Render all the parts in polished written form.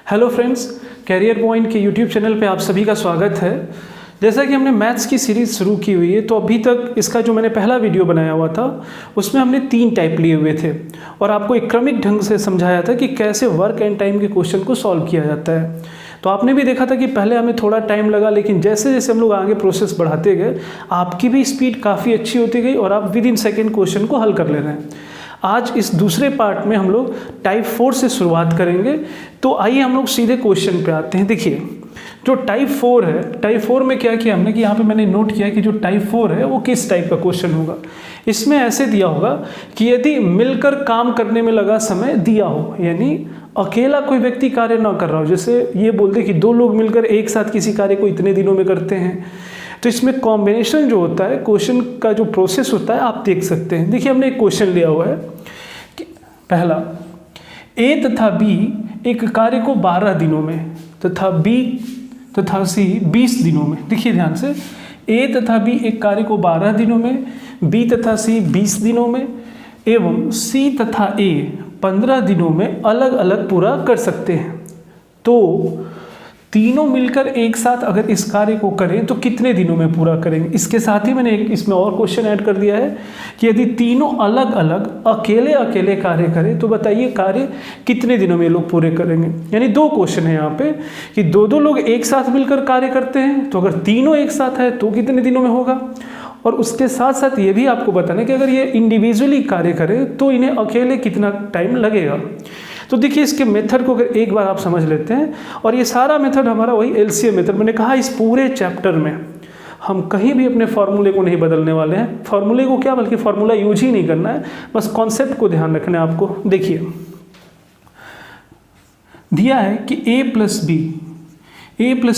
Hello friends, career point के YouTube channel पे आप सभी का स्वागत है। जैसा कि हमने मैथ्स की सीरीज़ शुरू की हुई है, तो अभी तक इसका जो मैंने पहला वीडियो बनाया हुआ था उसमें हमने 3 टाइप लिए हुए थे और आपको एक क्रमिक ढंग से समझाया था कि कैसे वर्क एंड टाइम के क्वेश्चन को सॉल्व किया जाता है। तो आपने भी देखा था कि पहले हमें थोड़ा टाइम लगा, लेकिन जैसे जैसे हम लोग आगे प्रोसेस बढ़ाते गए आपकी भी स्पीड काफ़ी अच्छी होती गई और आप विद इन सेकेंड क्वेश्चन को हल कर ले रहे हैं। आज इस दूसरे पार्ट में हम लोग टाइप 4 से शुरुआत करेंगे। तो आइए हम लोग सीधे क्वेश्चन पे आते हैं। देखिए, जो टाइप 4 है, टाइप 4 में क्या किया हमने कि यहाँ पे मैंने नोट किया कि जो टाइप 4 है वो किस टाइप का क्वेश्चन होगा। इसमें ऐसे दिया होगा कि यदि मिलकर काम करने में लगा समय दिया हो, यानी अकेला कोई व्यक्ति कार्य ना कर रहा हो, जैसे ये बोलते कि 2 लोग मिलकर एक साथ किसी कार्य को इतने दिनों में करते हैं, तो इसमें कॉम्बिनेशन जो होता है, क्वेश्चन का जो प्रोसेस होता है आप देख सकते हैं। देखिए, हमने एक क्वेश्चन लिया हुआ है कि पहला, ए तथा बी एक कार्य को 12 दिनों में तथा बी तथा सी 20 दिनों में। देखिए ध्यान से, ए तथा बी एक कार्य को 12 दिनों में, बी तथा सी 20 दिनों में एवं सी तथा ए 15 दिनों में अलग अलग पूरा कर सकते हैं। तो तीनों मिलकर एक साथ अगर इस कार्य को करें तो कितने दिनों में पूरा करेंगे। इसके साथ ही मैंने एक इसमें और क्वेश्चन ऐड कर दिया है कि यदि तीनों अलग अलग अकेले अकेले कार्य करें तो बताइए कार्य कितने दिनों में ये लोग पूरे करेंगे। यानी 2 क्वेश्चन है यहाँ पे कि 2 लोग एक साथ मिलकर कार्य करते हैं, तो अगर तीनों एक साथ है तो कितने दिनों में होगा। और उसके साथ साथ ये भी आपको बताना है कि अगर ये इंडिविजुअली कार्य करें तो इन्हें अकेले कितना टाइम लगेगा। तो देखिए, इसके मेथड को अगर एक बार आप समझ लेते हैं, और ये सारा मेथड हमारा वही एलसीएम मेथड, मैंने कहा इस पूरे चैप्टर में हम कहीं भी अपने फॉर्मूले को नहीं बदलने वाले हैं। फॉर्मूले को क्या, बल्कि फॉर्मूला यूज ही नहीं करना है, बस कॉन्सेप्ट को ध्यान रखना है आपको। देखिए, दिया है कि ए प्लस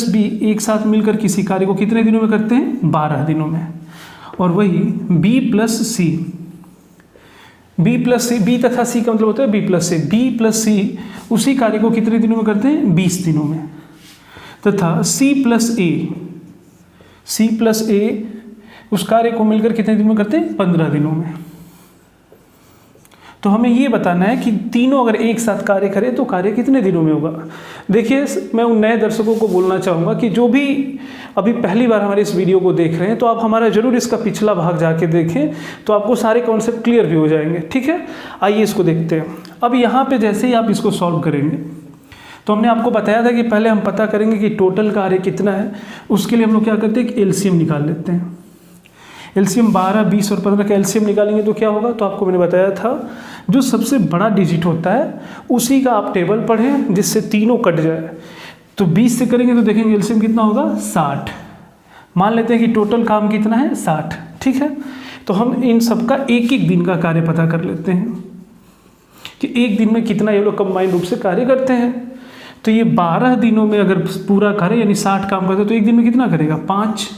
बी एक साथ मिलकर किसी कार्य को कितने दिनों में करते हैं, 12 दिनों में। और वही बी प्लस सी, बी तथा सी का मतलब होता है बी प्लस सी उसी कार्य को कितने दिनों में करते हैं, 20 दिनों में। तथा सी प्लस ए उस कार्य को मिलकर कितने दिनों में करते हैं, 15 दिनों में। तो हमें ये बताना है कि तीनों अगर एक साथ कार्य करें तो कार्य कितने दिनों में होगा। देखिए, मैं उन नए दर्शकों को बोलना चाहूँगा कि जो भी अभी पहली बार हमारे इस वीडियो को देख रहे हैं, तो आप हमारा जरूर इसका पिछला भाग जाके देखें, तो आपको सारे कॉन्सेप्ट क्लियर भी हो जाएंगे। ठीक है, आइए इसको देखते हैं। अब यहाँ पे जैसे ही आप इसको सॉल्व करेंगे, तो हमने आपको बताया था कि पहले हम पता करेंगे कि टोटल कार्य कितना है। उसके लिए हम लोग क्या करते हैं कि एलसीएम निकाल लेते हैं। एलसीएम 12, 20 और 15 का एलसीएम निकालेंगे तो क्या होगा, तो आपको मैंने बताया था जो सबसे बड़ा डिजिट होता है उसी का आप टेबल पढ़ें जिससे तीनों कट जाए। तो 20 से करेंगे तो देखेंगे एलसीएम कितना होगा, 60। मान लेते हैं कि टोटल काम कितना है, 60। ठीक है, तो हम इन सब का एक एक दिन का कार्य पता कर लेते हैं कि एक दिन में कितना ये लोग कंबाइंड रूप से कार्य करते हैं। तो ये 12 दिनों में अगर पूरा कार्य यानी 60 काम करते हैं तो एक दिन में कितना करेगा, 5।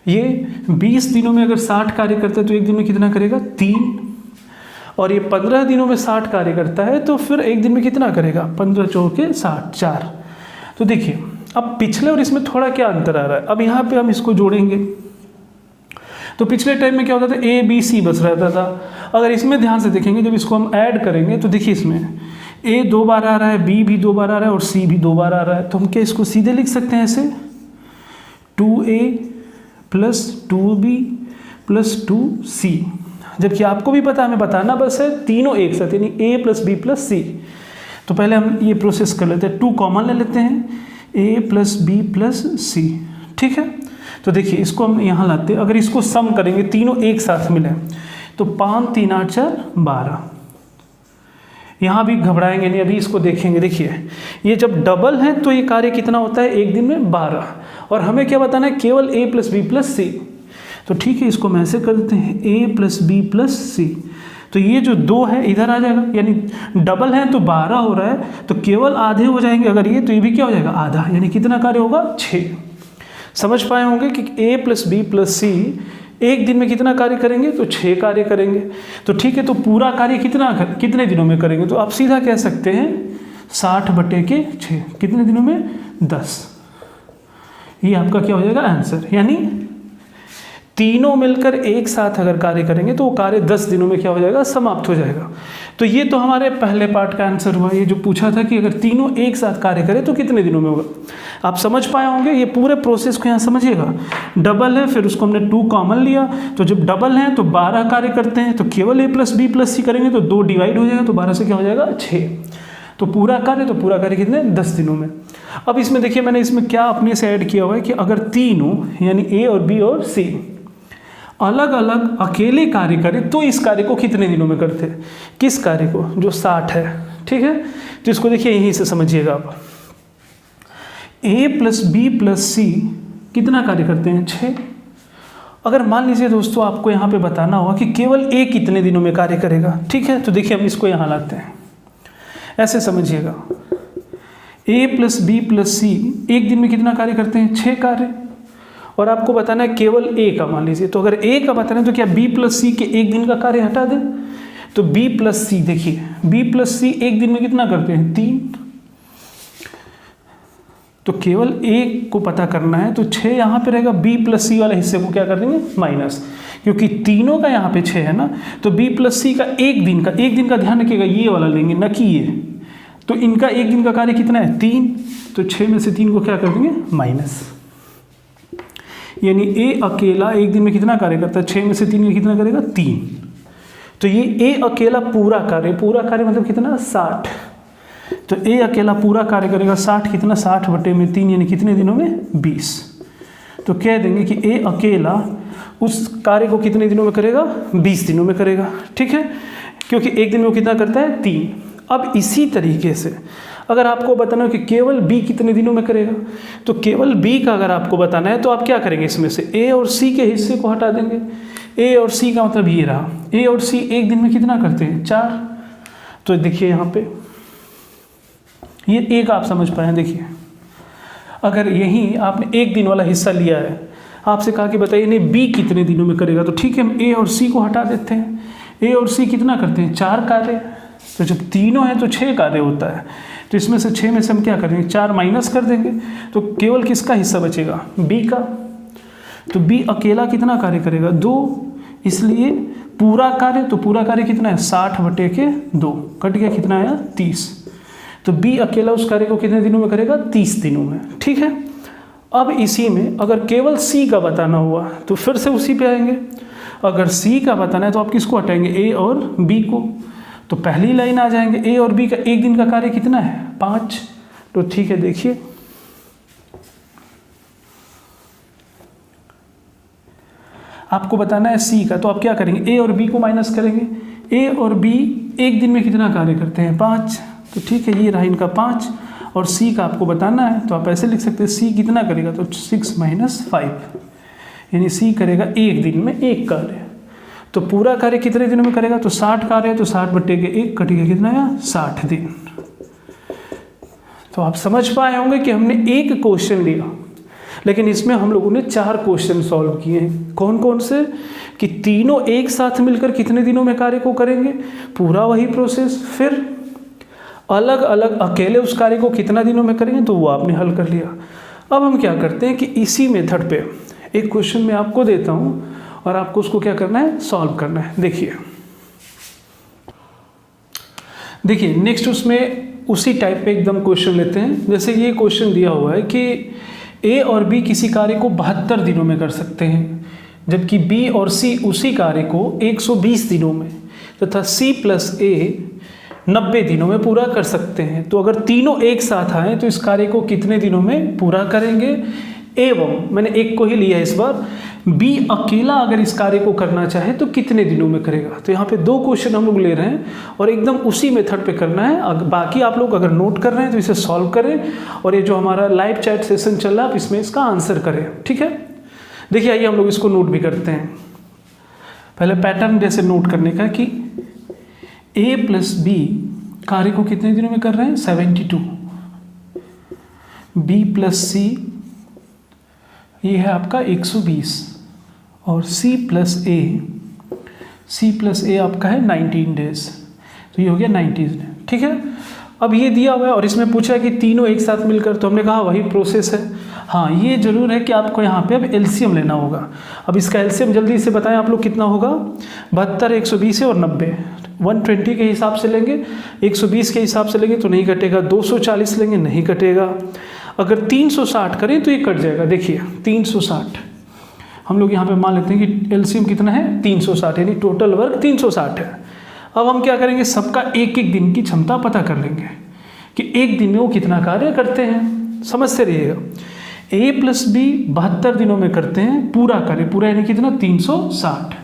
ये 20 दिनों में अगर 60 कार्य करते हैं तो एक दिन में कितना करेगा, 3। और ये 15 दिनों में 60 कार्य करता है तो फिर एक दिन में कितना करेगा, 15 चौके 60, 4। तो देखिए, अब पिछले और इसमें थोड़ा क्या अंतर आ रहा है। अब यहाँ पे हम इसको जोड़ेंगे तो पिछले टाइम में क्या होता था, ए बी सी बस रहता था। अगर इसमें ध्यान से देखेंगे, जब इसको हम ऐड करेंगे तो देखिए इसमें ए 2 बार आ रहा है, बी भी 2 बार आ रहा है और सी भी 2 बार आ रहा है। तो हम क्या इसको सीधे लिख सकते हैं ऐसे, 2a plus 2b plus 2c। जबकि आपको भी पता, हमें बताना बस है तीनों एक साथ, यानी a प्लस बी प्लस सी। तो पहले हम ये प्रोसेस कर लेते हैं, 2 कॉमन ले लेते हैं, a प्लस बी प्लस सी। ठीक है, तो देखिए इसको हम यहाँ लाते हैं। अगर इसको सम करेंगे, तीनों एक साथ मिले, तो 5 3 8 4 12। यहाँ भी घबराएंगे नहीं, अभी इसको देखेंगे। देखिए, ये जब डबल है तो ये कार्य कितना होता है, एक दिन में 12। और हमें क्या बताना है, केवल a प्लस बी प्लस सी। तो ठीक है, इसको हम ऐसे कर देते हैं, a प्लस बी प्लस सी। तो ये जो 2 है इधर आ जाएगा, यानी डबल है तो 12 हो रहा है, तो केवल आधे हो जाएंगे अगर ये, तो ये भी क्या हो जाएगा, आधा। यानी कितना कार्य होगा, 6। समझ पाए होंगे कि a प्लस बी प्लस सी एक दिन में कितना कार्य करेंगे, तो 6 कार्य करेंगे। तो ठीक है, तो पूरा कार्य कितने दिनों में करेंगे, तो आप सीधा कह सकते हैं 60/6 कितने दिनों में, 10। ये आपका क्या हो जाएगा आंसर। यानी तीनों मिलकर एक साथ अगर कार्य करेंगे तो वो कार्य 10 दिनों में क्या हो जाएगा, समाप्त हो जाएगा। तो ये तो हमारे पहले पार्ट का आंसर हुआ। ये जो पूछा था कि अगर तीनों एक साथ कार्य करें तो कितने दिनों में होगा। आप समझ पाए होंगे, ये पूरे प्रोसेस को यहाँ समझिएगा। डबल है, फिर उसको हमने 2 कॉमन लिया, तो जब डबल है तो 12 कार्य करते हैं, तो केवल a + b + c करेंगे तो 2 डिवाइड हो जाएगा, तो 12 से क्या हो जाएगा 6। तो पूरा कार्य कितने 10 दिनों में। अब इसमें देखिए मैंने इसमें क्या अपने से ऐड किया हुआ है कि अगर तीनों यानी a और b और c अलग अलग अकेले कार्य करें तो इस कार्य को कितने दिनों में करते हैं। किस कार्य को, जो 60 है, ठीक है। तो इसको देखिए यहीं से समझिएगा आप। a + b + c कितना कार्य करते हैं 6। अगर मान लीजिए दोस्तों आपको यहाँ पे बताना होगा कि केवल a कितने दिनों में कार्य करेगा, ठीक है। तो देखिए हम इसको यहाँ लाते हैं, ऐसे समझिएगा। a + b + c एक दिन में कितना कार्य करते हैं 6 कार्य, और आपको बताना है केवल a का। मान लीजिए तो अगर a का बताना है तो क्या b + c के एक दिन का कार्य हटा दें, तो b + c देखिए b + c एक दिन में कितना करते हैं 3। तो केवल a को पता करना है, तो 6 यहाँ पे रहेगा, b + c वाले हिस्से को क्या कर देंगे माइनस, क्योंकि तीनों का यहाँ पे 6 है ना। तो b + c का एक दिन का ध्यान रखिएगा, ये वाला लेंगे न कि ये। तो इनका एक दिन का कार्य कितना है 3, तो 6 में से 3 को क्या कर देंगे माइनस, यानी a अकेला एक दिन में कितना कार्य करता है 6 में से 3 में कितना करेगा 3। तो ये a अकेला पूरा कार्य मतलब कितना 60। तो a अकेला पूरा कार्य करेगा 60, कितना 60/3 यानी कितने दिनों में 20। तो कह देंगे कि a अकेला उस कार्य को कितने दिनों में करेगा 20 दिनों में करेगा, ठीक है, क्योंकि एक दिन में वो कितना करता है 3। अब इसी तरीके से अगर आपको बताना है कि केवल b कितने दिनों में करेगा, तो केवल b का अगर आपको बताना है तो आप क्या करेंगे, इसमें से a और c के हिस्से को हटा देंगे। a और c का मतलब ये रहा, a और c एक दिन में कितना करते हैं 4। तो देखिए यहाँ पे ये एक आप समझ पाए, देखिए अगर यहीं आपने एक दिन वाला हिस्सा लिया है, आपसे कहा कि बताइए नहीं b कितने दिनों में करेगा, तो ठीक है हम a और c को हटा देते हैं। a और c कितना करते हैं 4 कार्य, तो जब तीनों हैं तो 6 कार्य होता है। तो इसमें से 6 में से हम क्या करेंगे 4 माइनस कर देंगे, तो केवल किसका हिस्सा बचेगा b का। तो b अकेला कितना कार्य करेगा 2, इसलिए पूरा कार्य कितना है 60/2 कट गया, कितना आया 30। तो b अकेला उस कार्य को कितने दिनों में करेगा 30 दिनों में, ठीक है। अब इसी में अगर केवल c का बताना हुआ तो फिर से उसी पे आएंगे। अगर c का बताना है तो आप किसको हटाएंगे a और b को, तो पहली लाइन आ जाएंगे। a और b का एक दिन का कार्य कितना है 5। तो ठीक है, देखिए आपको बताना है c का, तो आप क्या करेंगे a और b को माइनस करेंगे। a और b एक दिन में कितना कार्य करते हैं 5, तो ठीक है ये रहा इनका 5। और c का आपको बताना है तो आप ऐसे लिख सकते हैं c कितना करेगा, तो 6 - 5 यानी c करेगा एक दिन में एक कार्य। तो पूरा कार्य कितने दिनों में करेगा, तो 60 कार्य है, तो 60/1 कट गया, कितना आया 60 दिन। तो आप समझ पाए होंगे कि हमने एक क्वेश्चन लिया, लेकिन इसमें हम लोगों ने 4 क्वेश्चन सॉल्व किए हैं। कौन कौन से, कि तीनों एक साथ मिलकर कितने दिनों में कार्य को करेंगे, पूरा वही प्रोसेस, फिर अलग अलग अकेले उस कार्य को कितना दिनों में करेंगे, तो वो आपने हल कर लिया। अब हम क्या करते हैं कि इसी मेथड पे एक क्वेश्चन मैं आपको देता हूँ और आपको उसको क्या करना है सॉल्व करना है। देखिए नेक्स्ट उसमें उसी टाइप पे एकदम क्वेश्चन लेते हैं। जैसे ये क्वेश्चन दिया हुआ है कि a और b किसी कार्य को 72 दिनों में कर सकते हैं, जबकि b और c उसी कार्य को 120 दिनों में तथा c + a 90 दिनों में पूरा कर सकते हैं। तो अगर तीनों एक साथ आए तो इस कार्य को कितने दिनों में पूरा करेंगे। एवं मैंने एक को ही लिया है इस बार, b अकेला अगर इस कार्य को करना चाहे तो कितने दिनों में करेगा। तो यहाँ पे 2 क्वेश्चन हम लोग ले रहे हैं और एकदम उसी मेथड पे करना है। बाकी आप लोग अगर नोट कर रहे हैं तो इसे सॉल्व करें, और ये जो हमारा लाइव चैट सेशन चल रहा है आप इसमें इसका आंसर करें, ठीक है। देखिए आइए हम लोग इसको नोट भी करते हैं। पहले पैटर्न जैसे नोट करने का कि a + b कार्य को कितने दिनों में कर रहे हैं 72, b + c ये है आपका 120, और C + A आपका है 19 डेज, तो ये हो गया 90 दिन, ठीक है। अब ये दिया हुआ है और इसमें पूछा है कि तीनों एक साथ मिलकर, तो हमने कहा वही प्रोसेस है। हाँ, ये जरूर है कि आपको यहाँ पे अब एलसीएम लेना होगा। अब इसका एलसीएम जल्दी से बताएं आप लोग कितना होगा। 72, 120 और 90, 120 के हिसाब से लेंगे, 120 के हिसाब से लेंगे तो नहीं कटेगा, 240 लेंगे नहीं कटेगा, अगर 360 करें तो ये कट जाएगा। देखिए 360 हम लोग यहाँ पे मान लेते हैं कि एलसीएम कितना है 360, यानी टोटल वर्क 360 है। अब हम क्या करेंगे, सबका एक एक दिन की क्षमता पता कर लेंगे कि एक दिन में वो कितना कार्य करते हैं। समझते रहिएगा, A + B 72 दिनों में करते हैं पूरा कार्य, पूरा यानी कितना 360।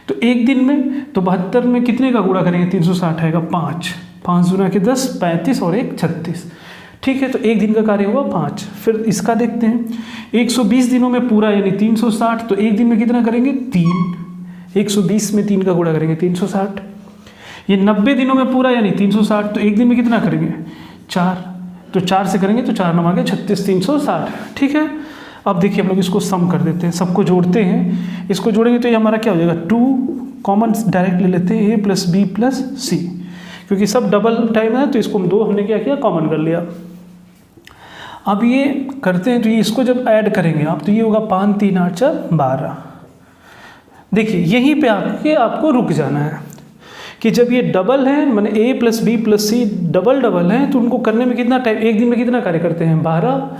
तो एक दिन में तो 72 में कितने का गुणा करेंगे, 360 आएगा 5, 5 गुना के 10, 35 और 1 36। ठीक है, तो एक दिन का कार्य होगा 5। फिर इसका देखते हैं, 120 दिनों में पूरा यानी 360, तो एक दिन में कितना करेंगे 3, 120 में 3 का गुणा करेंगे 360। ये 90 दिनों में पूरा यानी 360, तो एक दिन में कितना करेंगे 4, तो 4 से करेंगे तो 4 9 36, 360। ठीक है, अब देखिए हम लोग इसको सम कर देते हैं, सबको जोड़ते हैं। इसको जोड़ेंगे तो ये हमारा क्या हो जाएगा 2, कॉमन डायरेक्ट ले लेते हैं A + B + C, क्योंकि सब डबल टाइम है तो इसको हम 2 हमने क्या किया कॉमन कर लिया। अब ये करते हैं तो ये इसको जब ऐड करेंगे आप तो ये होगा 5 3 8 4 12। देखिए यहीं पे आपको रुक जाना है कि जब ये डबल है, माने A + B + C डबल हैं, तो उनको करने में कितना टाइम, एक दिन में कितना कार्य करते हैं 12।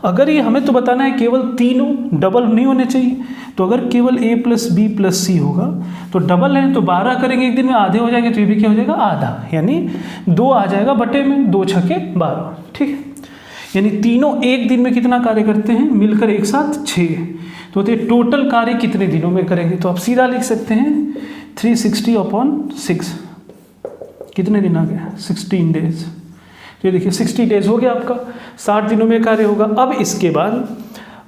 अगर ये हमें तो बताना है केवल तीनों डबल नहीं होने चाहिए, तो अगर केवल A + B + C होगा तो डबल है तो 12 करेंगे एक दिन में, आधे हो जाएंगे तो ये भी क्या हो जाएगा आधा, यानी 2 आ जाएगा बटे में, 2 × 6 = 12। ठीक है, यानी तीनों एक दिन में कितना कार्य करते हैं मिलकर एक साथ 6। तो टोटल कार्य कितने दिनों में करेंगे, तो आप सीधा लिख सकते हैं 360/6, कितने दिन आ गए 16 डेज। तो ये देखिए 60 डेज हो गया आपका, 60 दिनों में कार्य होगा। अब इसके बाद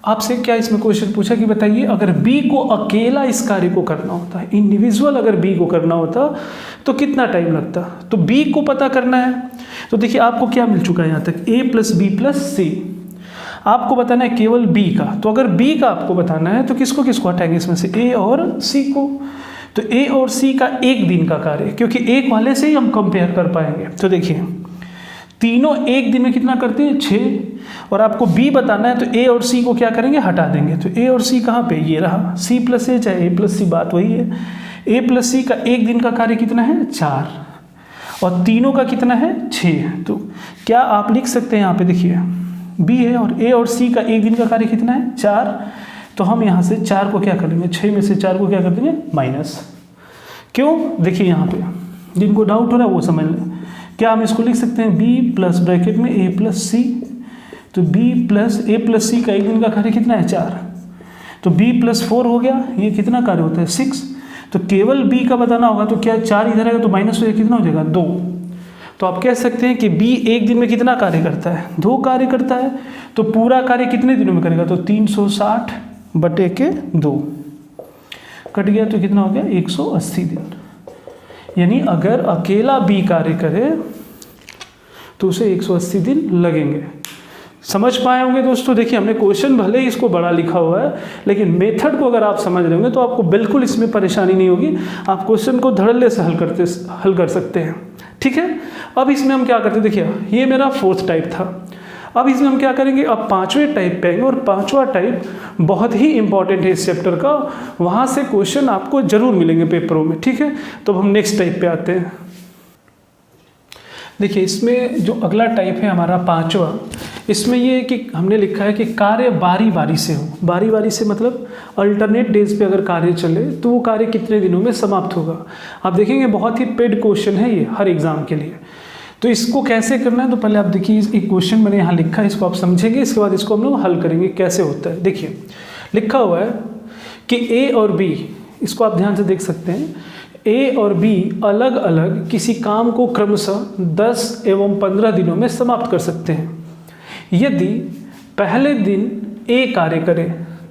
आपसे क्या इसमें क्वेश्चन पूछा कि बताइए अगर B को अकेला इस कार्य को करना होता है, इंडिविजुअल अगर B को करना होता तो कितना टाइम लगता। तो B को पता करना है, तो देखिए आपको क्या मिल चुका है यहाँ तक A + B + C, आपको बताना है केवल B का। तो अगर B का आपको बताना है तो किसको किसको हटाएंगे इसमें से, A और C को। तो A और C का एक दिन का कार्य, क्योंकि एक वाले से ही हम कंपेयर कर पाएंगे। तो देखिए तीनों एक दिन में कितना करते हैं 6, और आपको B बताना है तो A और C को क्या करेंगे हटा देंगे। तो A और C कहाँ पे, ये रहा, C + A चाहे A + C, बात वही है। A + C का एक दिन का कार्य कितना है 4, और तीनों का कितना है 6। तो क्या आप लिख सकते हैं यहाँ पे, देखिए B है और A और C का एक दिन का कार्य कितना है 4, तो हम यहाँ से 4 को क्या कर लेंगे, 6 में से 4 को क्या कर देंगे माइनस। क्यों, देखिए यहाँ पे जिनको डाउट हो रहा है वो समझ लें। क्या हम इसको लिख सकते हैं B प्लस ब्रैकेट में A + C, तो B + A + C का एक दिन का कार्य कितना है 4, तो B + 4 हो गया, ये कितना कार्य होता है 6। तो केवल B का बताना होगा, तो क्या 4 इधर आएगा तो माइनस हो जाएगा, कितना हो जाएगा 2। तो आप कह सकते हैं कि B एक दिन में कितना कार्य करता है 2 कार्य करता है। तो पूरा कार्य कितने दिनों में करेगा, तो 360/2 कट गया, तो कितना हो गया 180 दिन। यानी अगर अकेला B कार्य करे तो उसे 180 दिन लगेंगे। समझ पाए होंगे दोस्तों। देखिए हमने क्वेश्चन भले ही इसको बड़ा लिखा हुआ है, लेकिन मेथड को अगर आप समझ रहे होंगे तो आपको बिल्कुल इसमें परेशानी नहीं होगी, आप क्वेश्चन को धड़ल्ले से हल कर सकते हैं। ठीक है, अब इसमें हम क्या करते हैं, देखिए ये मेरा 4th टाइप था। अब इसमें हम क्या करेंगे, अब 5वें टाइप पे आएंगे, और 5वां टाइप बहुत ही इंपॉर्टेंट है इस चैप्टर का, वहाँ से क्वेश्चन आपको जरूर मिलेंगे पेपरों में। ठीक है, तो हम नेक्स्ट टाइप पे आते हैं। देखिए इसमें जो अगला टाइप है हमारा 5वां, इसमें ये कि हमने लिखा है कि कार्य बारी बारी से हो। बारी बारी से मतलब अल्टरनेट डेज पे अगर कार्य चले तो वो कार्य कितने दिनों में समाप्त होगा। आप देखेंगे बहुत ही पेड क्वेश्चन है ये हर एग्जाम के लिए। तो इसको कैसे करना है, तो पहले आप देखिए एक क्वेश्चन मैंने यहाँ लिखा है, इसको आप समझेंगे, इसके बाद इसको हम लोग हल करेंगे कैसे होता है। देखिए लिखा हुआ है कि A और B, इसको आप ध्यान से देख सकते हैं, A और B अलग अलग किसी काम को क्रमशः 10 एवं 15 दिनों में समाप्त कर सकते हैं। यदि पहले दिन A कार्य करे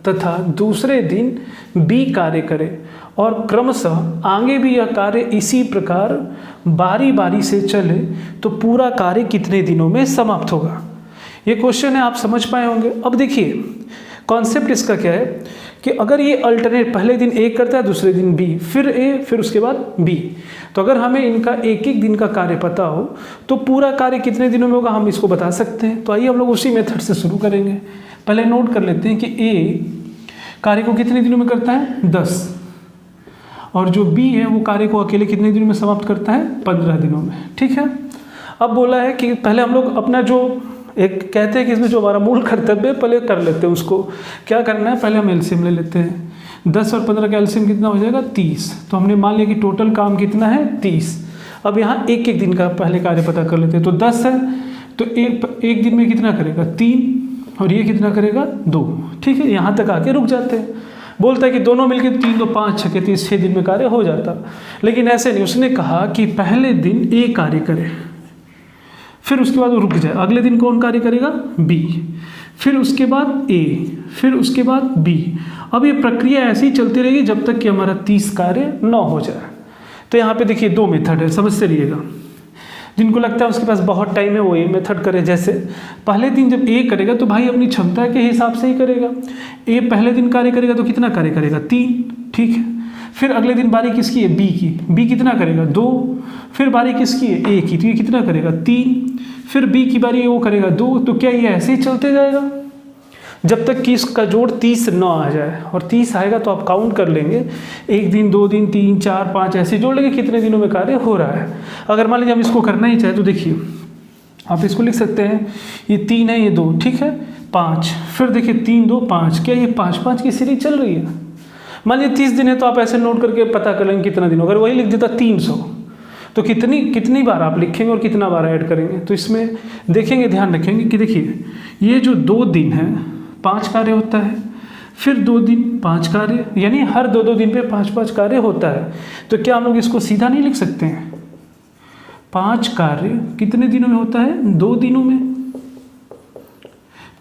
तथा दूसरे दिन B कार्य करे और क्रमशः आगे भी यह कार्य इसी प्रकार बारी बारी से चले तो पूरा कार्य कितने दिनों में समाप्त होगा। ये क्वेश्चन है, आप समझ पाए होंगे। अब देखिए कॉन्सेप्ट इसका क्या है कि अगर ये अल्टरनेट पहले दिन ए करता है, दूसरे दिन बी, फिर ए, फिर उसके बाद बी, तो अगर हमें इनका एक एक दिन का कार्य पता हो तो पूरा कार्य कितने दिनों में होगा हम इसको बता सकते हैं। तो आइए हम लोग उसी मेथड से शुरू करेंगे। पहले नोट कर लेते हैं कि ए कार्य को कितने दिनों में करता है 10, और जो बी है वो कार्य को अकेले कितने दिनों में समाप्त करता है 15 दिनों में। ठीक है, अब बोला है कि पहले हम लोग अपना जो एक कहते हैं कि इसमें जो हमारा मूल कर्तव्य है पहले कर लेते हैं। उसको क्या करना है, पहले हम एलसीएम ले लेते हैं। 10 और 15 का एलसीएम कितना हो जाएगा 30। तो हमने मान लिया कि टोटल काम कितना है 30। अब यहाँ एक एक दिन का पहले कार्य पता कर लेते हैं। तो 10 है तो एक दिन में कितना करेगा 3, और ये कितना करेगा 2। ठीक है, यहाँ तक आके रुक जाते हैं। बोलता है कि दोनों मिलकर 3 2 5 6 के 6 दिन में कार्य हो जाता, लेकिन ऐसे नहीं। उसने कहा कि पहले दिन ए कार्य करे, फिर उसके बाद वो रुक जाए, अगले दिन कौन कार्य करेगा बी, फिर उसके बाद ए, फिर उसके बाद बी। अब ये प्रक्रिया ऐसी ही चलती रहेगी जब तक कि हमारा 30 कार्य न हो जाए। तो यहाँ पे देखिए 2 मेथड है, समझते रहिएगा। जिनको लगता है उसके पास बहुत टाइम है वो ये मेथड करे। जैसे पहले दिन जब ए करेगा तो भाई अपनी क्षमता के हिसाब से ही करेगा। ए पहले दिन कार्य करेगा तो कितना कार्य करेगा 3, ठीक है। फिर अगले दिन बारी किसकी है बी की, बी कितना करेगा 2, फिर बारी किसकी है ए की, तो ये कितना करेगा 3, फिर बी की बारी है वो करेगा 2। तो क्या ये ऐसे ही चलते जाएगा जब तक कि इसका जोड़ 30 न आ जाए। और 30 आएगा तो आप काउंट कर लेंगे, 1 दिन 2 दिन 3 4 5 ऐसे जोड़ लेंगे कितने दिनों में कार्य हो रहा है। अगर मान लीजिए हम इसको करना ही चाहे तो देखिए आप इसको लिख सकते हैं, ये 3 है ये 2, ठीक है 5, फिर देखिए 3 2 5, क्या ये 5 5 की सीरीज चल रही है। मान लीजिए 30 दिन है तो आप ऐसे नोट करके पता कर लेंगे कितना दिन। अगर वही लिख देता 300 तो कितनी बार आप लिखेंगे और कितना बार ऐड करेंगे। तो इसमें देखेंगे, ध्यान रखेंगे कि देखिए ये जो 2 दिन है 5 कार्य होता है, फिर 2 दिन 5 कार्य, यानी हर 2 दिन पे 5 5 कार्य होता है। तो क्या हम लोग इसको सीधा नहीं लिख सकते हैं, 5 कार्य कितने दिनों में होता है 2 दिनों में।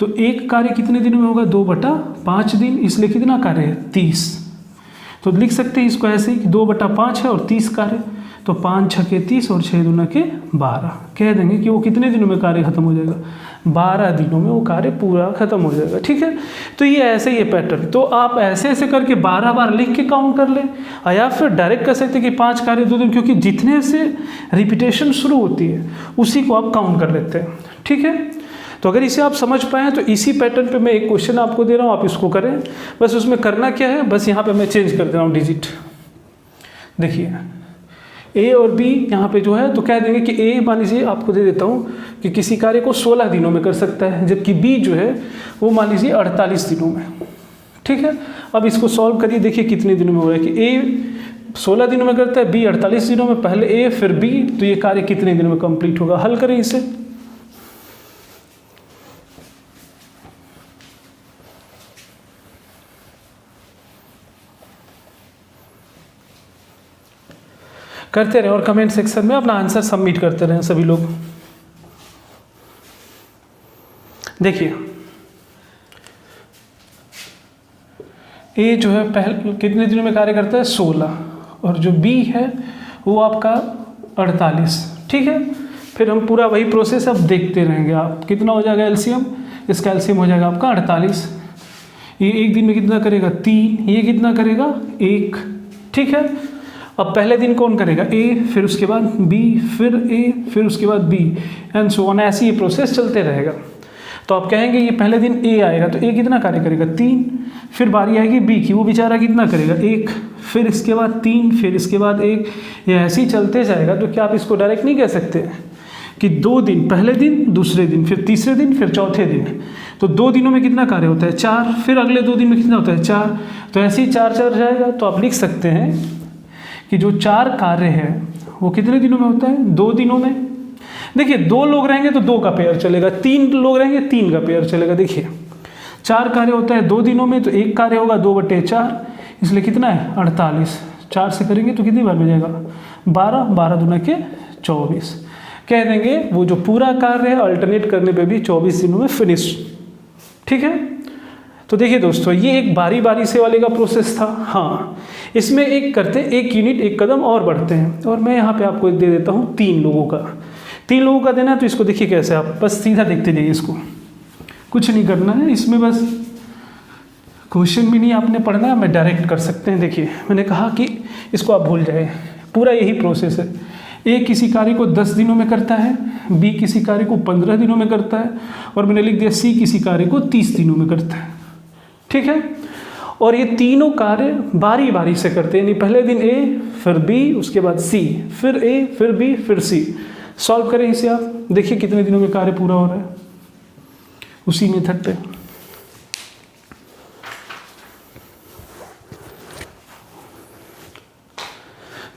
तो एक कार्य कितने दिनों में होगा 2/5 दिन, इसलिए कितना कार्य है 30। तो लिख सकते हैं इसको ऐसे ही कि 2/5 है और 30 कार्य, तो 5 6 के 30 और 6 दूना के 12। कह देंगे कि वो कितने दिनों में कार्य खत्म हो जाएगा 12 दिनों में वो कार्य पूरा खत्म हो जाएगा। ठीक है, तो ये ऐसे ही है पैटर्न। तो आप ऐसे ऐसे करके 12 बार लिख के काउंट कर लें, या फिर डायरेक्ट कर सकते हैं कि 5 कार्य 2 दिन, क्योंकि जितने से रिपीटेशन शुरू होती है उसी को आप काउंट कर लेते हैं। ठीक है, तो अगर इसे आप समझ पाएँ तो इसी पैटर्न पे मैं एक क्वेश्चन आपको दे रहा हूँ, आप इसको करें। बस उसमें करना क्या है, बस यहाँ पे मैं चेंज कर दे रहा हूँ डिजिट। देखिए ए और बी यहाँ पे जो है तो कह देंगे कि ए मान लीजिए आपको दे देता हूँ कि किसी कार्य को 16 दिनों में कर सकता है, जबकि बी जो है वो मान लीजिए 48 दिनों में। ठीक है, अब इसको सॉल्व करिए, देखिए कितने दिनों में हो रहा है कि ए 16 दिनों में करता है, बी 48 दिनों में। पहले ए फिर बी, तो ये कार्य कितने दिनों में कंप्लीट होगा। हल करें इसे। करते रहें और कमेंट सेक्शन में अपना आंसर सबमिट करते रहें सभी लोग। देखिए ए जो है पहले कितने दिनों में कार्य करता है 16, और जो बी है वो आपका 48। ठीक है, फिर हम पूरा वही प्रोसेस अब देखते रहेंगे। आप कितना हो जाएगा एलसीएम, इसका एलसीएम हो जाएगा आपका 48। ये एक दिन में कितना करेगा 3, ये कितना करेगा 1। ठीक है, अब पहले दिन कौन करेगा ए, फिर उसके बाद बी, फिर ए, फिर उसके बाद बी, एंड सो ऑन। ऐसे ये प्रोसेस चलते रहेगा। तो आप कहेंगे ये पहले दिन ए आएगा तो ए कितना कार्य करेगा 3, फिर बारी आएगी बी की, वो बेचारा कितना करेगा 1, फिर इसके बाद 3, फिर इसके बाद 1, ये ऐसे ही चलते जाएगा। तो क्या आप इसको डायरेक्ट नहीं कह सकते कि 2 दिन, पहले दिन, दूसरे दिन, फिर तीसरे दिन, फिर चौथे दिन। तो 2 दिनों में कितना कार्य होता है 4, फिर अगले 2 दिन में कितना होता है 4। तो ऐसे ही 4 4 जाएगा। तो आप लिख सकते हैं कि जो 4 कार्य है वो कितने दिनों में होता है 2 दिनों में। देखिए 2 लोग रहेंगे तो 2 का पेयर चलेगा, 3 लोग रहेंगे 3 का पेयर चलेगा। देखिए 4 कार्य होता है 2 दिनों में, तो 1 कार्य होगा 2/4, इसलिए कितना है 48। 4 से करेंगे तो कितनी बार में जाएगा 12, 12 दूना के 24। कह देंगे वो जो पूरा कार्य है अल्टरनेट करने पे भी 24 दिनों में फिनिश। ठीक है, तो देखिए दोस्तों ये एक बारी बारी से वाले का प्रोसेस था। हाँ, इसमें एक करते एक यूनिट एक कदम और बढ़ते हैं, और मैं यहाँ पे आपको दे देता हूँ 3 लोगों का। 3 लोगों का देना है तो इसको देखिए कैसे, आप बस सीधा देखते जाइए, इसको कुछ नहीं करना है। इसमें बस क्वेश्चन भी नहीं आपने पढ़ना है, मैं डायरेक्ट कर सकते हैं। देखिए मैंने कहा कि इसको आप भूल जाए, पूरा यही प्रोसेस है। ए किसी कार्य को 10 दिनों में करता है, बी किसी कार्य को 15 दिनों में करता है, और मैंने लिख दिया सी किसी कार्य को 30 दिनों में करता है। ठीक है, और ये तीनों कार्य बारी बारी से करते हैं, यानी पहले दिन ए, फिर बी, उसके बाद सी, फिर ए, फिर बी, फिर सी। सॉल्व करें इसे आप, देखिए कितने दिनों में कार्य पूरा हो रहा है उसी मेथड पे।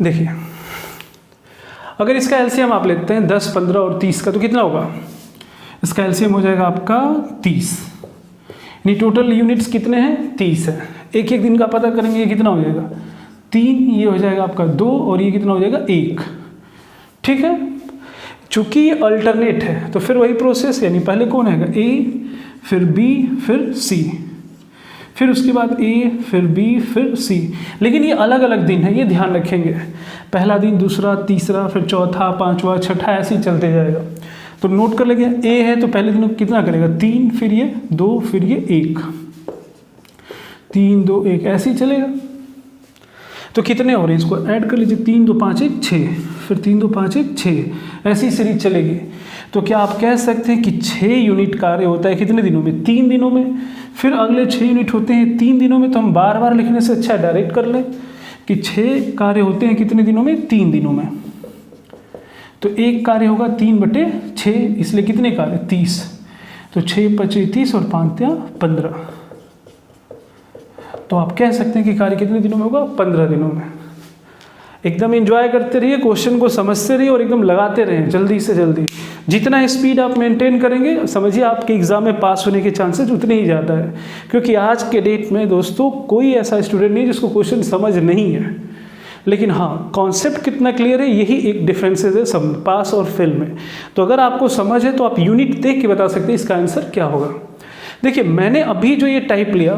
देखिए अगर इसका एलसीएम आप लेते हैं 10, 15 और 30 का, तो कितना होगा? इसका एलसीएम हो जाएगा आपका 30, यानी टोटल यूनिट्स कितने हैं? 30 है। एक एक दिन का पता करेंगे, ये कितना हो जाएगा? 3, ये हो जाएगा आपका 2, और ये कितना हो जाएगा? 1। ठीक है, चूंकि ये अल्टरनेट है तो फिर वही प्रोसेस, यानी पहले कौन आएगा? ए, फिर बी, फिर सी, फिर उसके बाद ए, फिर बी, फिर सी। लेकिन ये अलग अलग दिन है, ये ध्यान रखेंगे। पहला दिन, दूसरा, तीसरा, फिर चौथा, पांचवा, छठा, ऐसे ही चलते जाएगा। तो नोट कर लेंगे, ए है तो पहले दिन कितना करेगा? 3, फिर ये 2, फिर ये 1, 3, 2, 1, ऐसे ही चलेगा। तो कितने हो रहे हैं, इसको ऐड कर लीजिए। 3, 2, 5, 1, 6, फिर 3, 2, 5, 1, 6, ऐसी सीरीज चलेगी। तो क्या आप कह सकते हैं कि 6 यूनिट कार्य होता है कितने दिनों में? 3 दिनों में। फिर अगले 6 यूनिट होते हैं 3 दिनों में। तो हम बार बार लिखने से अच्छा डायरेक्ट कर लें कि 6 कार्य होते हैं कितने दिनों में? 3 दिनों में। तो एक कार्य होगा 3/6, इसलिए कितने कार्य? 30। तो 6, 25, 30 और 5, 15। तो आप कह सकते हैं कि कार्य कितने दिनों में होगा? 15 दिनों में। एकदम एंजॉय करते रहिए, क्वेश्चन को समझते रहिए और एकदम लगाते रहें जल्दी से जल्दी। जितना स्पीड आप मेंटेन करेंगे, समझिए आपके एग्जाम में पास होने के चांसेस उतने ही ज़्यादा है। क्योंकि आज के डेट में दोस्तों कोई ऐसा स्टूडेंट नहीं जिसको क्वेश्चन समझ नहीं है, लेकिन हाँ कॉन्सेप्ट कितना क्लियर है, यही एक डिफरेंसेस है सब पास और फेल में। तो अगर आपको समझ है तो आप यूनिट देख के बता सकते हैं इसका आंसर क्या होगा। देखिए मैंने अभी जो ये टाइप लिया,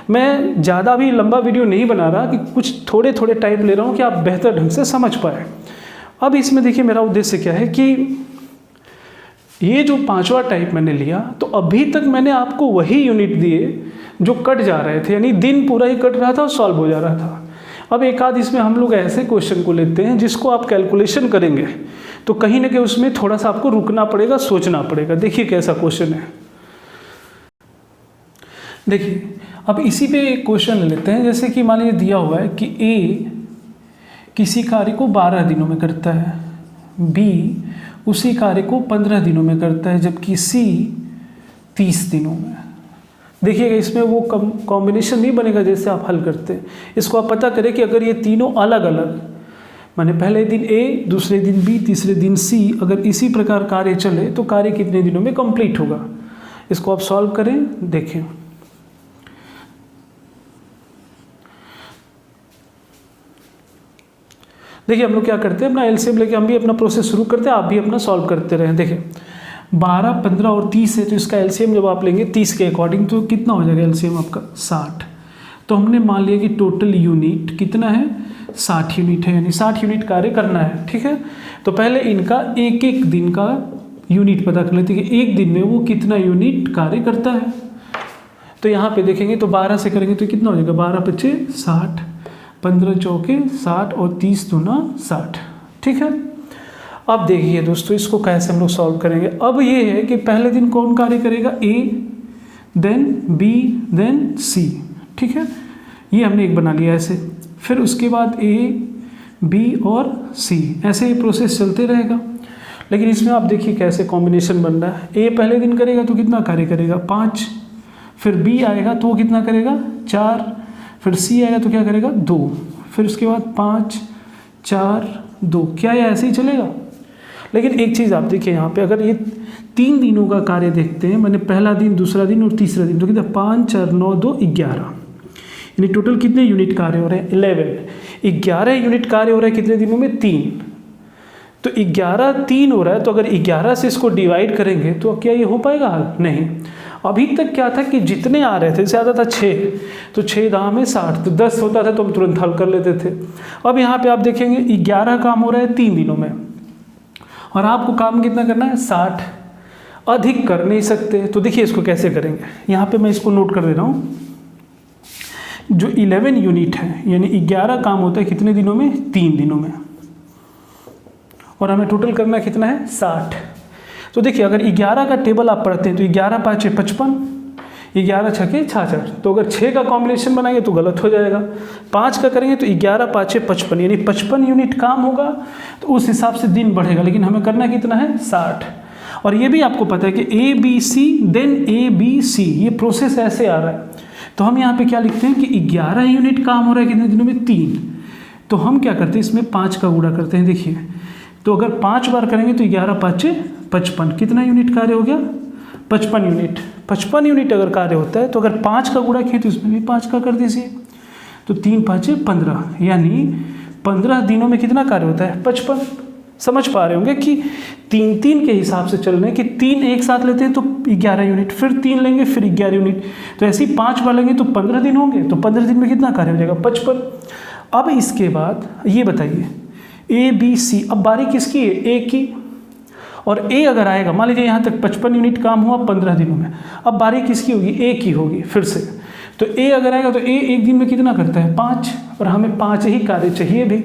मैं ज़्यादा भी लंबा वीडियो नहीं बना रहा, कि कुछ थोड़े थोड़े टाइप ले रहा हूँ कि आप बेहतर ढंग से समझ पाए। अब इसमें देखिए मेरा उद्देश्य क्या है कि ये जो 5वां टाइप मैंने लिया, तो अभी तक मैंने आपको वही यूनिट दिए जो कट जा रहे थे, यानी दिन पूरा ही कट रहा था और सॉल्व हो जा रहा था। अब एक आध इसमें हम लोग ऐसे क्वेश्चन को लेते हैं जिसको आप कैलकुलेशन करेंगे तो कहीं ना कहीं उसमें थोड़ा सा आपको रुकना पड़ेगा, सोचना पड़ेगा। देखिए कैसा क्वेश्चन है। देखिए अब इसी पे एक क्वेश्चन ले लेते हैं, जैसे कि मान लीजिए दिया हुआ है कि ए किसी कार्य को 12 दिनों में करता है, बी उसी कार्य को 15 दिनों में करता है, जबकि सी 30 दिनों में। देखिएगा इसमें वो कॉम्बिनेशन नहीं बनेगा जैसे आप हल करते हैं। इसको आप पता करें कि अगर ये तीनों अलग अलग, माने पहले दिन ए, दूसरे दिन बी, तीसरे दिन सी, अगर इसी प्रकार कार्य चले तो कार्य कितने दिनों में कंप्लीट होगा। इसको आप सॉल्व करें, देखें। देखिए हम लोग क्या करते हैं, अपना एलसीएम लेके हम भी अपना प्रोसेस शुरू करते हैं, आप भी अपना सॉल्व करते रहें। देखिए 12, 15 और 30 है, तो इसका एलसीएम जब आप लेंगे 30 के अकॉर्डिंग तो कितना हो जाएगा एलसीएम आपका? 60। तो हमने मान लिया कि टोटल यूनिट कितना है? 60 यूनिट है, यानी 60 यूनिट कार्य करना है। ठीक है, तो पहले इनका एक एक दिन का यूनिट पता कर लेते हैं कि एक दिन में वो कितना यूनिट कार्य करता है। तो यहाँ पे देखेंगे तो 12 से करेंगे तो कितना हो जाएगा? 12 × 5 = 60, 15 × 4 = 60 और 30 × 2 = 60। ठीक है, अब देखिए दोस्तों इसको कैसे हम लोग सॉल्व करेंगे। अब ये है कि पहले दिन कौन कार्य करेगा? ए, देन बी, देन सी। ठीक है, ये हमने एक बना लिया ऐसे। फिर उसके बाद ए, बी और सी, ऐसे ही प्रोसेस चलते रहेगा। लेकिन इसमें आप देखिए कैसे कॉम्बिनेशन बन रहा है। ए पहले दिन करेगा तो कितना कार्य करेगा? 5। फिर बी आएगा तो वो कितना करेगा? 4। फिर सी आएगा तो क्या करेगा? 2। फिर उसके बाद 5, 4, 2। क्या ये ऐसे ही चलेगा? लेकिन एक चीज़ आप देखिए यहाँ पे, अगर ये 3 दिनों का कार्य देखते हैं, मैंने पहला दिन, दूसरा दिन और तीसरा दिन, तो कितना? 5, 4, 9, 2, 11, यानी टोटल कितने यूनिट कार्य हो रहे हैं? 11। 11 यूनिट कार्य हो रहा है कितने दिनों में? 3। तो 11 3 हो रहा है, तो अगर 11 से इसको डिवाइड करेंगे तो क्या ये हो पाएगा हल? नहीं। अभी तक क्या था कि जितने आ रहे थे, ज़्यादा था 6, तो 6 दाह में 60, तो 10 होता था तो हम तुरंत हल कर लेते थे। अब यहाँ पे आप देखेंगे 11 काम हो रहा है 3 दिनों में, और आपको काम कितना करना है? 60। अधिक कर नहीं सकते, तो देखिए इसको कैसे करेंगे। यहाँ पे मैं इसको नोट कर दे रहा हूँ। जो 11 यूनिट है यानी 11 काम होता है कितने दिनों में? 3 दिनों में। और हमें टोटल करना कितना है? 60। तो देखिए अगर 11 का टेबल आप पढ़ते हैं तो 11 5 55, 11 6 66। तो अगर 6 का कॉम्बिनेशन बनाएंगे तो गलत हो जाएगा। 5 का करेंगे तो 11 5 55 यानी 55 यूनिट काम होगा, तो उस हिसाब से दिन बढ़ेगा। लेकिन हमें करना कितना है? 60। और ये भी आपको पता है कि ABC देन ABC, ये प्रोसेस ऐसे आ रहा है। तो हम यहाँ पे क्या लिखते हैं कि 11 यूनिट काम हो रहा है कितने दिनों में? 3। तो हम क्या करते हैं, इसमें 5 का गुणा करते हैं। देखिए तो अगर 5 बार करेंगे तो 11 5 55, कितना यूनिट कार्य हो गया? 55 यूनिट। 55 यूनिट अगर कार्य होता है तो अगर 5 का गुणा किए तो इसमें भी 5 का कर दीजिए। तो 3 5 15, यानी 15 दिनों में कितना कार्य होता है? 55। समझ पा रहे होंगे कि 3 के हिसाब से चल रहे हैं कि 3 एक साथ लेते हैं तो 11 यूनिट, फिर 3 लेंगे फिर 11 यूनिट, तो ऐसे ही 5 बार लेंगे तो 15 दिन होंगे। तो 15 दिन में कितना कार्य हो जाएगा? 55। अब इसके बाद ये बताइए ABC, अब बारी किसकी है? ए की। और ए अगर आएगा, मान लीजिए यहाँ तक 55 यूनिट काम हुआ 15 दिनों में, अब बारी किसकी होगी? ए की होगी फिर से। तो ए अगर आएगा तो ए एक दिन में कितना करता है? 5, और हमें 5 ही कार्य चाहिए भी।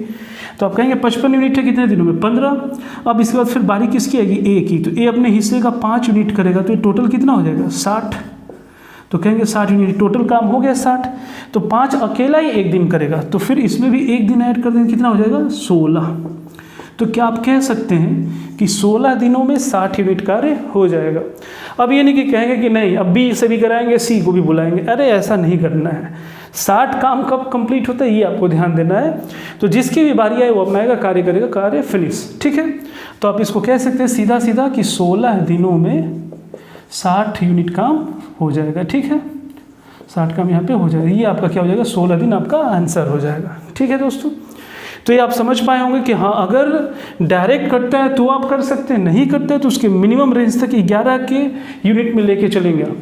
तो आप कहेंगे 55 यूनिट है कितने दिनों में? 15। अब इसके बाद फिर बारी किसकी आएगी? ए की। तो ए अपने हिस्से का 5 यूनिट करेगा, तो ये टोटल कितना हो जाएगा? 60। तो कहेंगे 60 यूनिट, टोटल काम हो गया 60। तो 5 अकेला ही एक दिन करेगा, तो फिर इसमें भी एक दिन ऐड कर देंगे, कितना हो जाएगा? 16। तो क्या आप कह सकते हैं कि 16 दिनों में 60 यूनिट कार्य हो जाएगा। अब ये नहीं कि कहेंगे कि नहीं अब बी से भी कराएंगे, सी को भी बुलाएंगे, अरे ऐसा नहीं करना है। 60 काम कब कंप्लीट होता है ये आपको ध्यान देना है। तो जिसकी भी बारी आए वो अपनाएगा, कार्य करेगा, कार्य फिनिश। ठीक है, तो आप इसको कह सकते हैं सीधा सीधा कि 16 दिनों में 60 यूनिट काम हो जाएगा। ठीक है, 60 काम यहाँ पे हो जाएगा। ये आपका क्या हो जाएगा? 16 दिन आपका आंसर हो जाएगा। ठीक है दोस्तों, तो ये आप समझ पाए होंगे कि हाँ अगर डायरेक्ट करता है तो आप कर सकते हैं, नहीं करते हैं तो उसके मिनिमम रेंज तक 11 के यूनिट में लेके चलेंगे आप।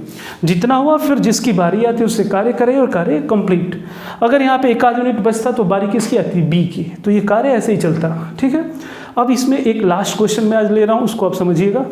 जितना हुआ फिर जिसकी बारी आती है उससे कार्य करें और कार्य कंप्लीट। अगर यहाँ पे 1 आध यूनिट बचता तो बारी किसकी आती? बी की। तो ये कार्य ऐसे ही चलता। ठीक है, अब इसमें एक लास्ट क्वेश्चन मैं आज ले रहा हूँ, उसको आप समझिएगा।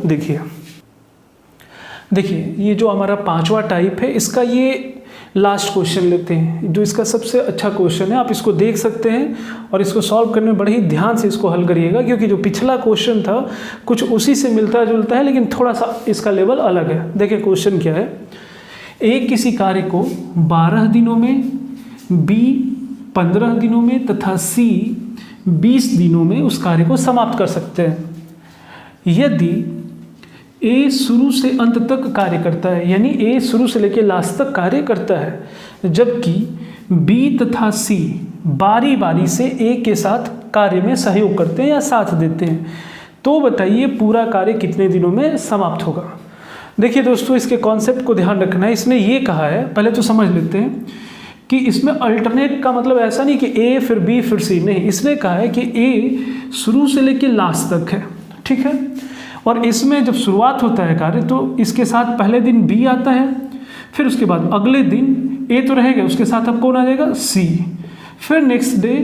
देखिए ये जो हमारा 5वां टाइप है, इसका ये लास्ट क्वेश्चन लेते हैं, जो इसका सबसे अच्छा क्वेश्चन है। आप इसको देख सकते हैं और इसको सॉल्व करने में बड़े ही ध्यान से इसको हल करिएगा, क्योंकि जो पिछला क्वेश्चन था कुछ उसी से मिलता जुलता है, लेकिन थोड़ा सा इसका लेवल अलग है। देखिए क्वेश्चन क्या है। ए किसी कार्य को 12 दिनों में, बी 15 दिनों में तथा सी 20 दिनों में उस कार्य को समाप्त कर सकते हैं। यदि ए शुरू से अंत तक कार्य करता है, यानी ए शुरू से लेकर लास्ट तक कार्य करता है, जबकि बी तथा सी बारी बारी से ए के साथ कार्य में सहयोग करते हैं या साथ देते हैं, तो बताइए पूरा कार्य कितने दिनों में समाप्त होगा। देखिए दोस्तों, इसके कॉन्सेप्ट को ध्यान रखना है। इसने ये कहा है, पहले तो समझ लेते हैं कि इसमें अल्टरनेट का मतलब ऐसा नहीं कि ए फिर बी फिर सी, नहीं। इसने कहा है कि ए शुरू से लेकर लास्ट तक है। ठीक है, और इसमें जब शुरुआत होता है कार्य तो इसके साथ पहले दिन बी आता है, फिर उसके बाद अगले दिन ए तो रहेगा, उसके साथ अब कौन आ जाएगा? सी। फिर नेक्स्ट डे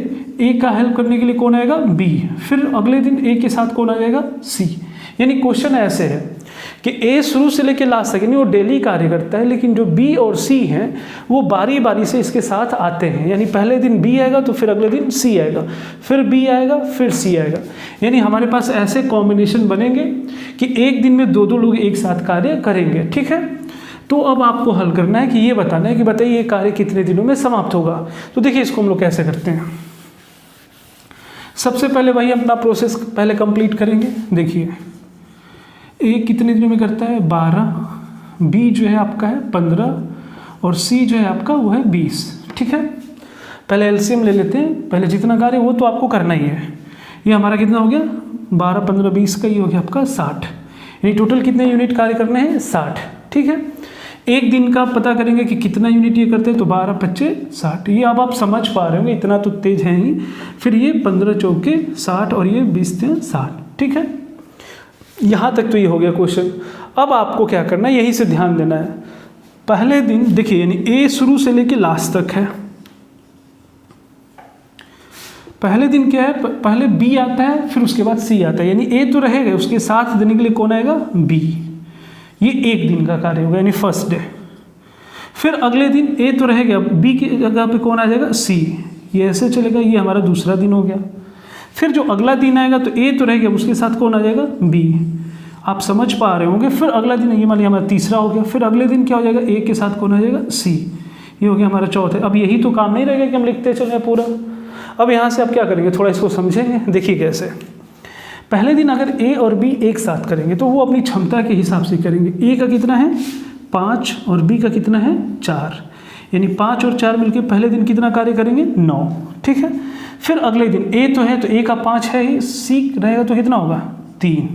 ए का हेल्प करने के लिए कौन आएगा? बी। फिर अगले दिन ए के साथ कौन आ जाएगा? सी। यानी क्वेश्चन ऐसे है कि ए शुरू से लेकर लास्ट तक यानी वो डेली कार्य करता है, लेकिन जो बी और सी हैं वो बारी बारी से इसके साथ आते हैं। यानी पहले दिन बी आएगा तो फिर अगले दिन सी आएगा, फिर बी आएगा फिर सी आएगा। यानी हमारे पास ऐसे कॉम्बिनेशन बनेंगे कि एक दिन में 2-2 लोग एक साथ कार्य करेंगे। ठीक है, तो अब आपको हल करना है कि ये बताना है कि बताइए ये कार्य कितने दिनों में समाप्त होगा। तो देखिए इसको हम लोग कैसे करते हैं। सबसे पहले वही अपना प्रोसेस पहले कंप्लीट करेंगे। देखिए ए कितने दिनों में करता है? 12, बी जो है आपका है 15 और सी जो है आपका वो है 20। ठीक है, पहले एलसीएम ले लेते हैं। पहले जितना कार्य वो तो आपको करना ही है। ये हमारा कितना हो गया? 12 15 20 का ये हो गया आपका 60। यानी टोटल कितने यूनिट कार्य करने हैं? 60। ठीक है, एक दिन का पता करेंगे कि कितना यूनिट ये करते हैं, तो 12 25 60। ये अब आप समझ पा रहे होंगे, इतना तो तेज है ही। फिर ये 15 चौके 60 और ये 20 60। ठीक है, यहाँ तक तो ये हो गया क्वेश्चन। अब आपको क्या करना है, यही से ध्यान देना है। पहले दिन देखिए, यानी ए शुरू से लेके लास्ट तक है। पहले दिन क्या है? पहले बी आता है फिर उसके बाद सी आता है, यानी ए तो रहेगा, उसके साथ देने के लिए कौन आएगा? बी। ये एक दिन का कार्य होगा, यानी फर्स्ट डे। फिर अगले दिन ए तो रह गया, बी की जगह पे कौन आ जाएगा, सी। ये ऐसे चलेगा, ये हमारा दूसरा दिन हो गया। फिर जो अगला दिन आएगा तो ए तो रह गया, उसके साथ कौन आ जाएगा, बी। आप समझ पा रहे होंगे। फिर अगला दिन ये मान लिया हमारा तीसरा हो गया। फिर अगले दिन क्या हो जाएगा, ए के साथ कौन आ जाएगा, सी। ये हो गया हमारा चौथा। अब यही तो काम नहीं रहेगा कि हम लिखते चले पूरा। अब यहाँ से आप क्या करेंगे, थोड़ा इसको समझेंगे। देखिए कैसे, पहले दिन अगर ए और बी एक साथ करेंगे तो वो अपनी क्षमता के हिसाब से करेंगे। ए का कितना है 5 और बी का कितना है 4, यानी 5 और 4 मिलके पहले दिन कितना कार्य करेंगे, 9। ठीक है। फिर अगले दिन ए तो है तो ए का 5 है ही, सी रहेगा तो कितना होगा 3,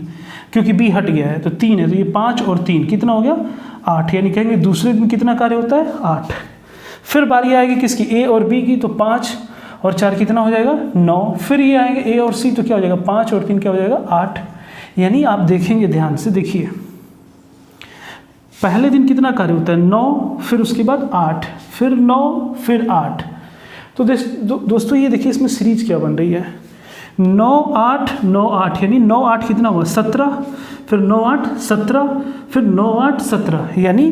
क्योंकि बी हट गया है तो 3 है, तो ये 5 और 3 कितना हो गया 8, यानी कहेंगे दूसरे दिन कितना कार्य होता है 8। फिर बारी आएगी किसकी, ए और बी की, तो 5 और 4 कितना हो जाएगा 9। फिर ये आएंगे ए और सी, तो क्या हो जाएगा 5 और 3 क्या हो जाएगा 8। यानी आप देखेंगे ध्यान से, देखिए पहले दिन कितना कार्य होता है 9, फिर उसके बाद 8, फिर 9, फिर 8। तो दोस्तों ये देखिए इसमें सीरीज क्या बन रही है, 9 8 9 8, यानी 9 8 कितना हुआ 17, फिर 9 8 17, फिर 9 8 17, यानी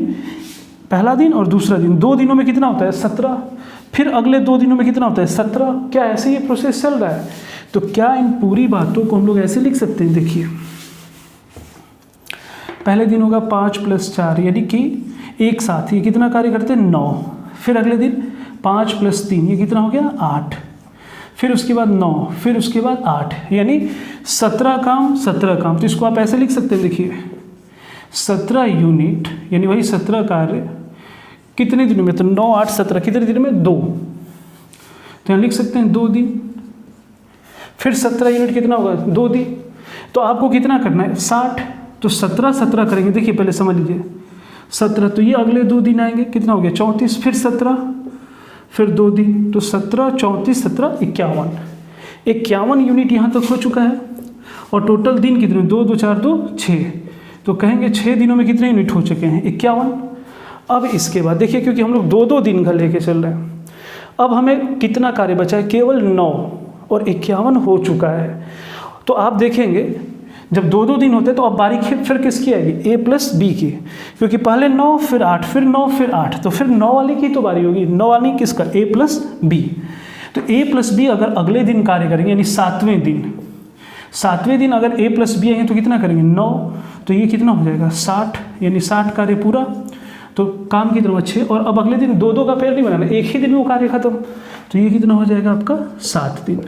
पहला दिन और दूसरा दिन 2 दिनों में कितना होता है 17, फिर अगले 2 दिनों में कितना होता है 17। क्या ऐसे ये प्रोसेस चल रहा है? तो क्या इन पूरी बातों को हम लोग ऐसे लिख सकते हैं? देखिए पहले दिन होगा 5 + 4, यानी कि एक साथ ये कितना कार्य करते हैं 9। फिर अगले दिन 5 + 3, ये कितना हो गया 8। फिर उसके बाद 9, फिर उसके बाद 8, यानी 17 काम 17 काम। तो इसको आप ऐसे लिख सकते हैं, देखिए 17 यूनिट, यानी वही 17 कार्य कितने दिनों में, तो 9 8 17 कितने दिनों में 2, तो यहाँ लिख सकते हैं 2 दिन। फिर 17 यूनिट कितना होगा 2 दिन। तो आपको कितना करना है 60, तो 17 17 करेंगे। देखिए पहले समझ लीजिए 17, तो ये अगले 2 दिन आएंगे, कितना हो गया 34, फिर 17, फिर 2 दिन, तो 17 34 17 51 यूनिट यहाँ तक हो चुका है। और टोटल दिन कितने 2 2 4 2 6, तो कहेंगे 6 दिनों में कितने यूनिट हो चुके हैं 51। अब इसके बाद देखिए, क्योंकि हम लोग 2 2 दिन का लेके चल रहे हैं, अब हमें कितना कार्य बचा है, केवल 9 और 51 हो चुका है। तो आप देखेंगे जब 2 2 दिन होते हैं तो अब बारी फिर किसकी आएगी, ए प्लस बी की, क्योंकि पहले 9 फिर 8 फिर 9 फिर 8, तो फिर 9 वाली की तो बारी होगी। 9 वाली किसका, ए प्लस बी। तो ए प्लस बी अगर अगले दिन कार्य करेंगे, यानी 7वें दिन अगर ए प्लस बी आएंगे तो कितना करेंगे 9, तो ये कितना हो जाएगा 60, यानी 60 कार्य पूरा। तो काम कितना हुआ 6, और अब अगले दिन 2 2 का पेड़ नहीं बनाना, एक ही दिन में वो कार्य खत्म। तो ये कितना हो जाएगा आपका 7 दिन।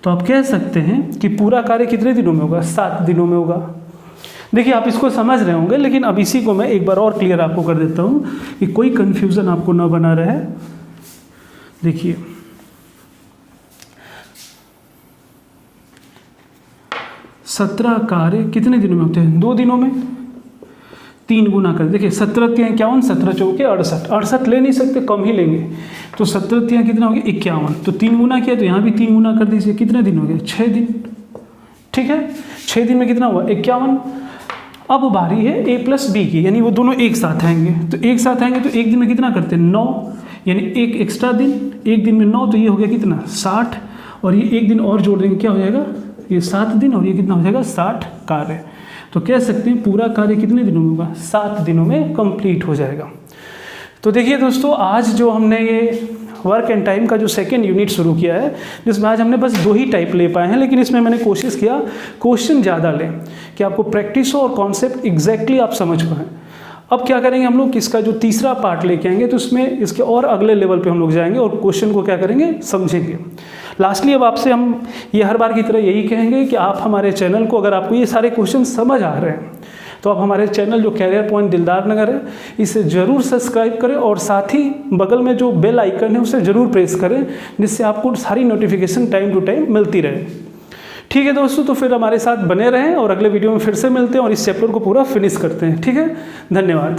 तो आप कह सकते हैं कि पूरा कार्य कितने दिनों में होगा, 7 दिनों में होगा। देखिए आप इसको समझ रहे होंगे, लेकिन अब इसी को मैं एक बार और क्लियर आपको कर देता हूँ कि कोई कन्फ्यूज़न आपको ना बना रहे। देखिए 17 कार्य कितने दिनों में होते हैं, 2 दिनों में। 3 गुना कर, देखिए 17 × 51, 17 चौके 68, 68 ले नहीं सकते, कम ही लेंगे। तो 17 × कितना हो गया 51, तो 3 गुना किया तो यहाँ भी 3 गुना कर दीजिए, कितने दिन हो गए 6 दिन। ठीक है, 6 दिन में कितना हुआ 51। अब बारी है ए प्लस बी की, यानी वो दोनों एक साथ आएंगे। तो एक साथ आएंगे तो एक दिन में कितना करते हैं 9, यानी एक एक्स्ट्रा दिन, एक दिन में 9, तो ये हो गया कितना 60, और ये एक दिन और जोड़ देंगे, क्या हो जाएगा ये 7 दिन, और ये कितना हो जाएगा 60 कार्य। तो कह सकते हैं पूरा कार्य कितने दिनों में होगा, 7 दिनों में कंप्लीट हो जाएगा। तो देखिए दोस्तों, आज जो हमने ये वर्क एंड टाइम का जो सेकेंड यूनिट शुरू किया है, जिसमें आज हमने बस 2 ही टाइप ले पाए हैं, लेकिन इसमें मैंने कोशिश किया क्वेश्चन ज़्यादा लें कि आपको प्रैक्टिस हो और कॉन्सेप्ट एग्जैक्टली आप समझ पाएँ। अब क्या करेंगे हम लोग, इसका जो तीसरा पार्ट लेके आएंगे, तो इसमें इसके और अगले लेवल पे हम लोग जाएंगे और क्वेश्चन को क्या करेंगे समझेंगे। लास्टली अब आपसे हम ये हर बार की तरह यही कहेंगे कि आप हमारे चैनल को, अगर आपको ये सारे क्वेश्चन समझ आ रहे हैं, तो आप हमारे चैनल जो कैरियर पॉइंट दिलदार नगर है, इसे ज़रूर सब्सक्राइब करें, और साथ ही बगल में जो बेल आइकन है उसे ज़रूर प्रेस करें, जिससे आपको सारी नोटिफिकेशन टाइम टू टाइम मिलती रहे। ठीक है दोस्तों, तो फिर हमारे साथ बने रहें और अगले वीडियो में फिर से मिलते हैं और इस चैप्टर को पूरा फिनिश करते हैं। ठीक है, धन्यवाद।